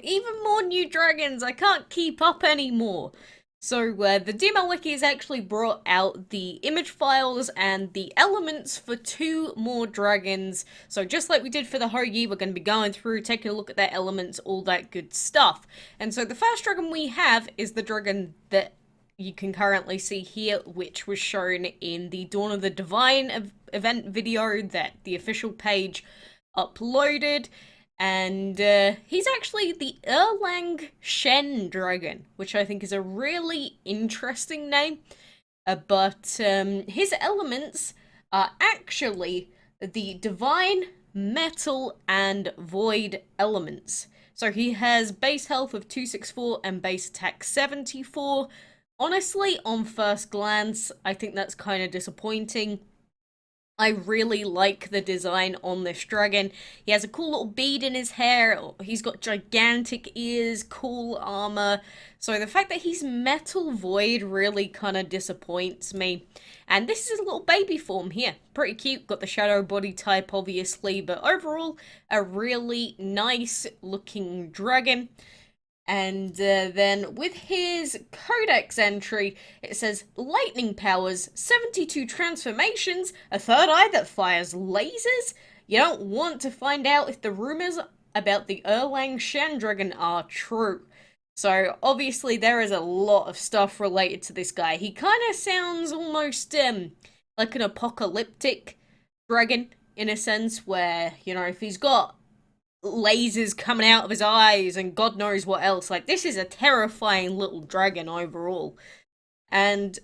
Even more new dragons. I can't keep up anymore. So the DML wiki has actually brought out the image files and the elements for 2 more dragons. So just like we did for the Hoagie, we're going to be going through, taking a look at their elements, all that good stuff. And so the first dragon we have is the dragon that you can currently see here, which was shown in the Dawn of the Divine event video that the official page uploaded. And he's actually the ERLANG Shen dragon, which I think is a really interesting name. But his elements are actually the divine, metal, and void elements. So he has base health of 264 and base attack 74. Honestly, on first glance, I think that's kind of disappointing. I really like the design on this dragon. He has a cool little bead in his hair. He's got gigantic ears, cool armor. So the fact that he's metal void really kind of disappoints me. And this is a little baby form here. Pretty cute. Got the shadow body type, obviously. But overall, a really nice looking dragon. And then with his Codex entry, it says lightning powers, 72 transformations, a third eye that fires lasers. You don't want to find out if the rumors about the ERLANG Shen dragon are true. So obviously there is a lot of stuff related to this guy. He kind of sounds almost like an apocalyptic dragon in a sense where, you know, if he's got lasers coming out of his eyes and God knows what else. Like, this is a terrifying little dragon overall. And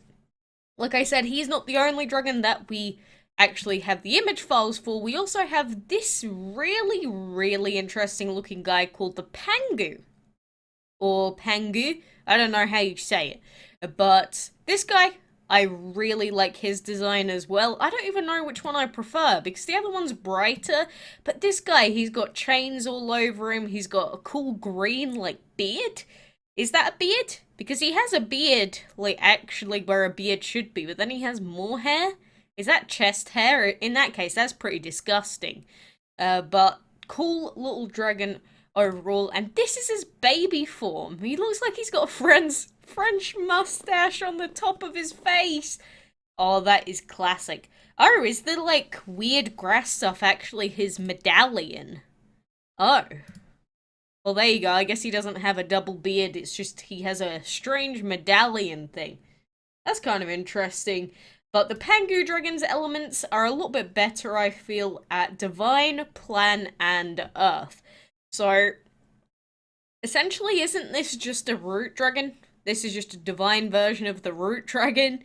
like I said, he's not the only dragon that we actually have the image files for. We also have this really, really interesting looking guy called the Pangu. Or Pangu. I don't know how you say it. But this guy, I really like his design as well. I don't even know which one I prefer, because the other one's brighter, but this guy, he's got chains all over him, he's got a cool green, like, beard? Is that a beard? Because he has a beard, like, actually where a beard should be, but then he has more hair? Is that chest hair? In that case, that's pretty disgusting. But cool little dragon overall, and this is his baby form. He looks like he's got a French mustache on the top of his face. Oh, that is classic. Oh, is the, like, weird grass stuff actually his medallion? Oh. Well, there you go. I guess he doesn't have a double beard. It's just he has a strange medallion thing. That's kind of interesting. But the Pangu Dragon's elements are a little bit better, I feel, at Divine, Plan, and Earth. So, essentially, isn't this just a root dragon? This is just a divine version of the root dragon.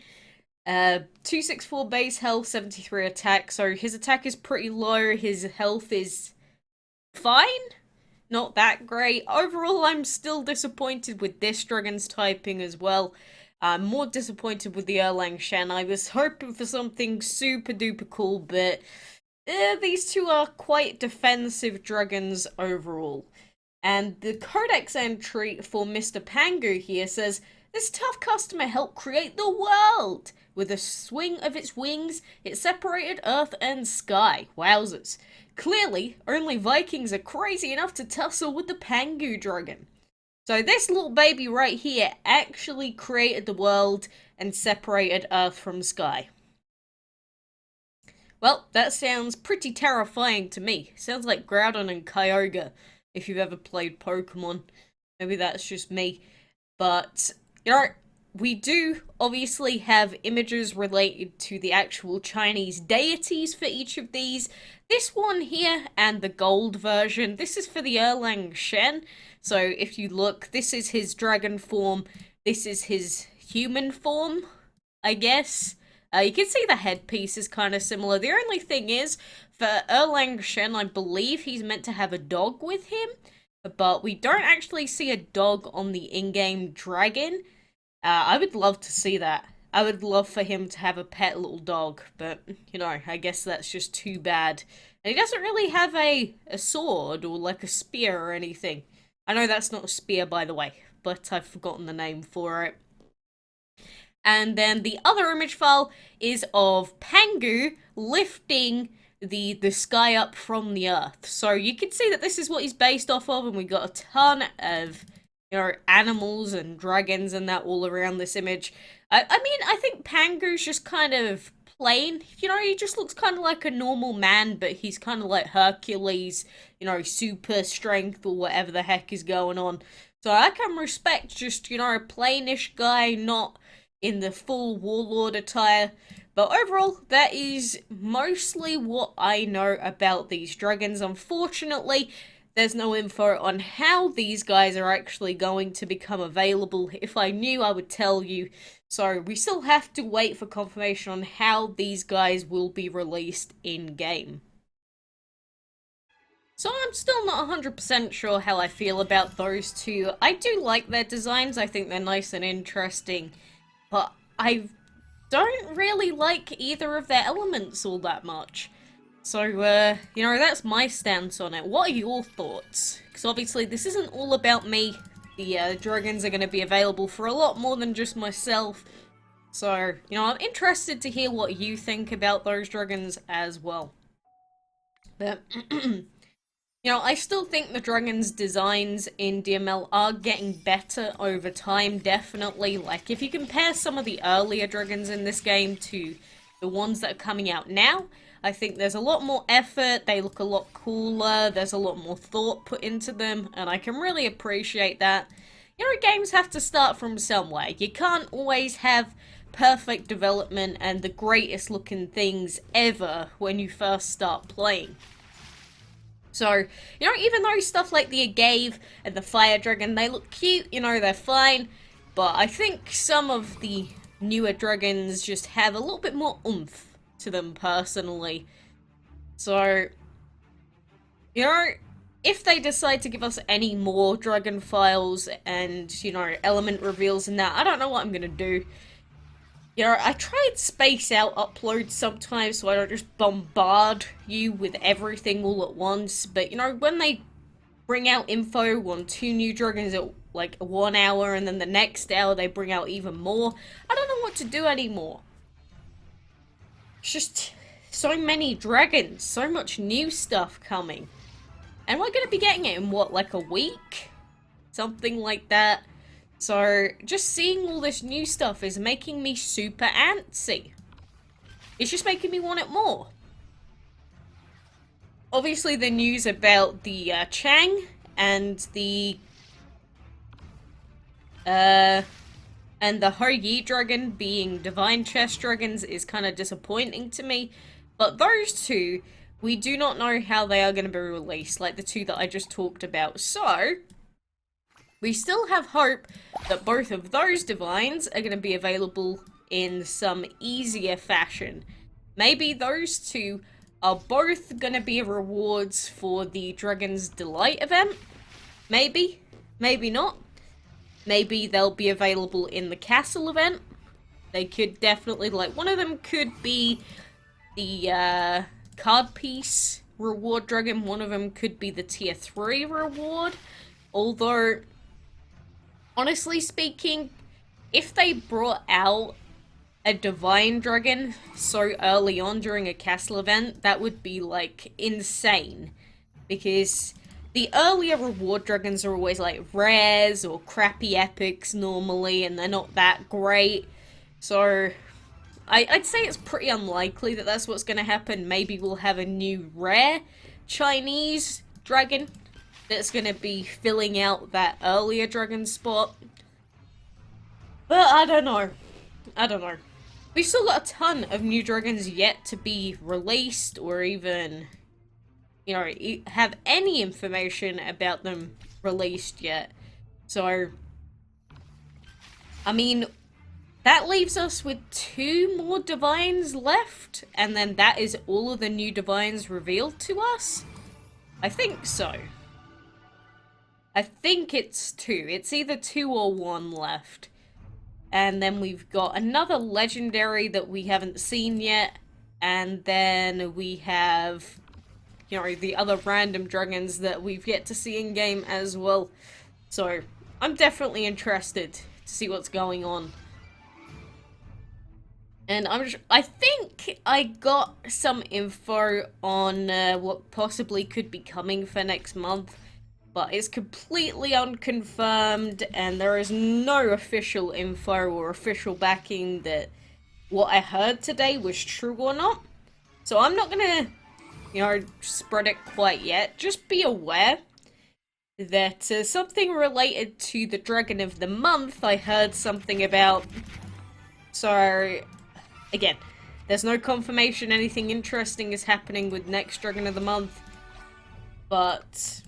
264 base health, 73 attack. So his attack is pretty low. His health is fine. Not that great. Overall, I'm still disappointed with this dragon's typing as well. I'm more disappointed with the ERLANG Shen. I was hoping for something super duper cool, but these two are quite defensive dragons overall. And the Codex entry for Mr. Pangu here says, this tough customer helped create the world. With a swing of its wings, it separated earth and sky. Wowzers. Clearly, only Vikings are crazy enough to tussle with the Pangu dragon. So this little baby right here actually created the world and separated earth from sky. Well, that sounds pretty terrifying to me. Sounds like Groudon and Kyogre. If you've ever played Pokemon. Maybe that's just me. But, you know, we do obviously have images related to the actual Chinese deities for each of these. This one here and the gold version, this is for the ERLANG Shen. So if you look, this is his dragon form. This is his human form, I guess. You can see the headpiece is kind of similar. The only thing is, for ERLANG Shen, I believe he's meant to have a dog with him, but we don't actually see a dog on the in-game dragon. I would love to see that. I would love for him to have a pet little dog, but, you know, I guess that's just too bad. And he doesn't really have a sword or, like, a spear or anything. I know that's not a spear, by the way, but I've forgotten the name for it. And then the other image file is of Pangu lifting the sky up from the earth. So you can see that this is what he's based off of, and we got a ton of, you know, animals and dragons and that all around this image. I mean, I think Pangu's just kind of plain. You know, he just looks kind of like a normal man, but he's kind of like Hercules, you know, super strength or whatever the heck is going on. So I can respect just, you know, a plainish guy, not in the full warlord attire. But overall, that is mostly what I know about these dragons. Unfortunately, there's no info on how these guys are actually going to become available. If I knew, I would tell you. So we still have to wait for confirmation on how these guys will be released in-game. So I'm still not 100% sure how I feel about those two. I do like their designs, I think they're nice and interesting, but I don't really like either of their elements all that much. So, you know, that's my stance on it. What are your thoughts? Because obviously this isn't all about me. The dragons are going to be available for a lot more than just myself. So, you know, I'm interested to hear what you think about those dragons as well. But, you know, I still think the dragons' designs in DML are getting better over time, definitely. Like, if you compare some of the earlier dragons in this game to the ones that are coming out now, I think there's a lot more effort, they look a lot cooler, there's a lot more thought put into them, and I can really appreciate that. You know, games have to start from somewhere. You can't always have perfect development and the greatest looking things ever when you first start playing. So, you know, even though stuff like the Agave and the Fire Dragon, they look cute, you know, they're fine, but I think some of the newer dragons just have a little bit more oomph to them personally. So, you know, if they decide to give us any more dragon files and, you know, element reveals and that, I don't know what I'm gonna do. You know, I try and space out uploads sometimes so I don't just bombard you with everything all at once, but, you know, when they bring out info on 2 new dragons at, like, 1 hour, and then the next hour they bring out even more, I don't know what to do anymore. It's just so many dragons, so much new stuff coming. And we're going to be getting it in, what, like a week? Something like that. So, just seeing all this new stuff is making me super antsy. It's just making me want it more. Obviously, the news about the Chang and the Ho Yi dragon being divine chest dragons is kind of disappointing to me. But those two, we do not know how they are going to be released, like the two that I just talked about. So, we still have hope that both of those divines are going to be available in some easier fashion. Maybe those two are both going to be rewards for the Dragon's Delight event. Maybe. Maybe not. Maybe they'll be available in the castle event. They could definitely, like, one of them could be the card piece reward dragon. One of them could be the tier 3 reward. Although, honestly speaking, if they brought out a divine dragon so early on during a castle event, that would be, like, insane. Because the earlier reward dragons are always, like, rares or crappy epics normally, and they're not that great. So, I'd say it's pretty unlikely that that's what's going to happen. Maybe we'll have a new rare Chinese dragon that's going to be filling out that earlier dragon spot. But I don't know. I don't know. We've still got a ton of new dragons yet to be released, or even, you know, have any information about them released yet. So, I mean, that leaves us with 2 more divines left, and then that is all of the new divines revealed to us? I think so. I think it's 2. It's either 2 or 1 left. And then we've got another legendary that we haven't seen yet, and then we have, you know, the other random dragons that we've yet to see in game as well. So, I'm definitely interested to see what's going on. And I think I got some info on what possibly could be coming for next month, but it's completely unconfirmed, and there is no official info or official backing that what I heard today was true or not. So I'm not gonna, spread it quite yet. Just be aware that something related to the Dragon of the Month I heard something about. So, again, there's no confirmation anything interesting is happening with next Dragon of the Month, but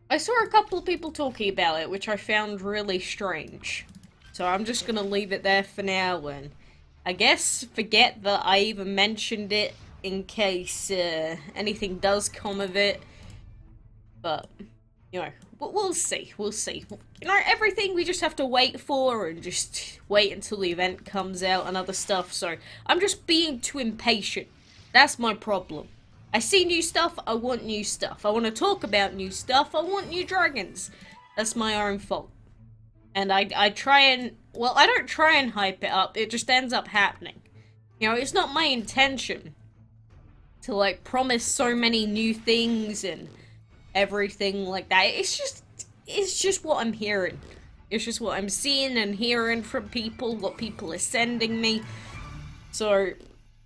I saw a couple of people talking about it, which I found really strange. So I'm just gonna leave it there for now, and I guess forget that I even mentioned it in case anything does come of it. But, we'll see, we'll see. Everything we just have to wait for and just wait until the event comes out and other stuff, so I'm just being too impatient. That's my problem. I see new stuff, I want new stuff. I want to talk about new stuff, I want new dragons. That's my own fault. And I try and, well, I don't try and hype it up, it just ends up happening. It's not my intention to, like, promise so many new things and everything like that. It's just what I'm hearing. It's just what I'm seeing and hearing from people, what people are sending me. So,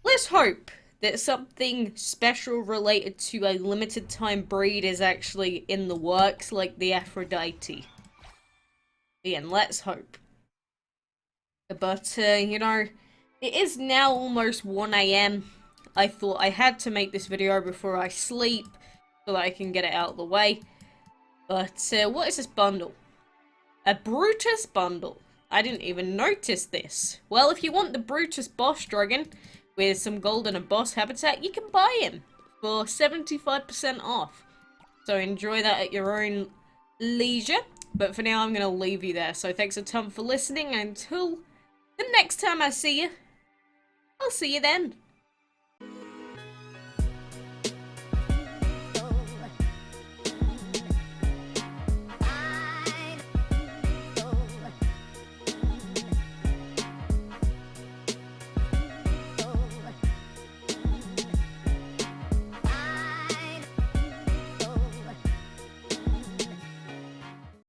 let's hope that something special related to a limited time breed is actually in the works, like the Aphrodite. Again, let's hope. But, it is now almost 1 AM. I thought I had to make this video before I sleep, so that I can get it out of the way. But, what is this bundle? A Brutus bundle. I didn't even notice this. Well, if you want the Brutus boss dragon with some gold and a boss habitat, you can buy him for 75% off. So enjoy that at your own leisure. But for now, I'm going to leave you there. So thanks a ton for listening, and until the next time I see you, I'll see you then.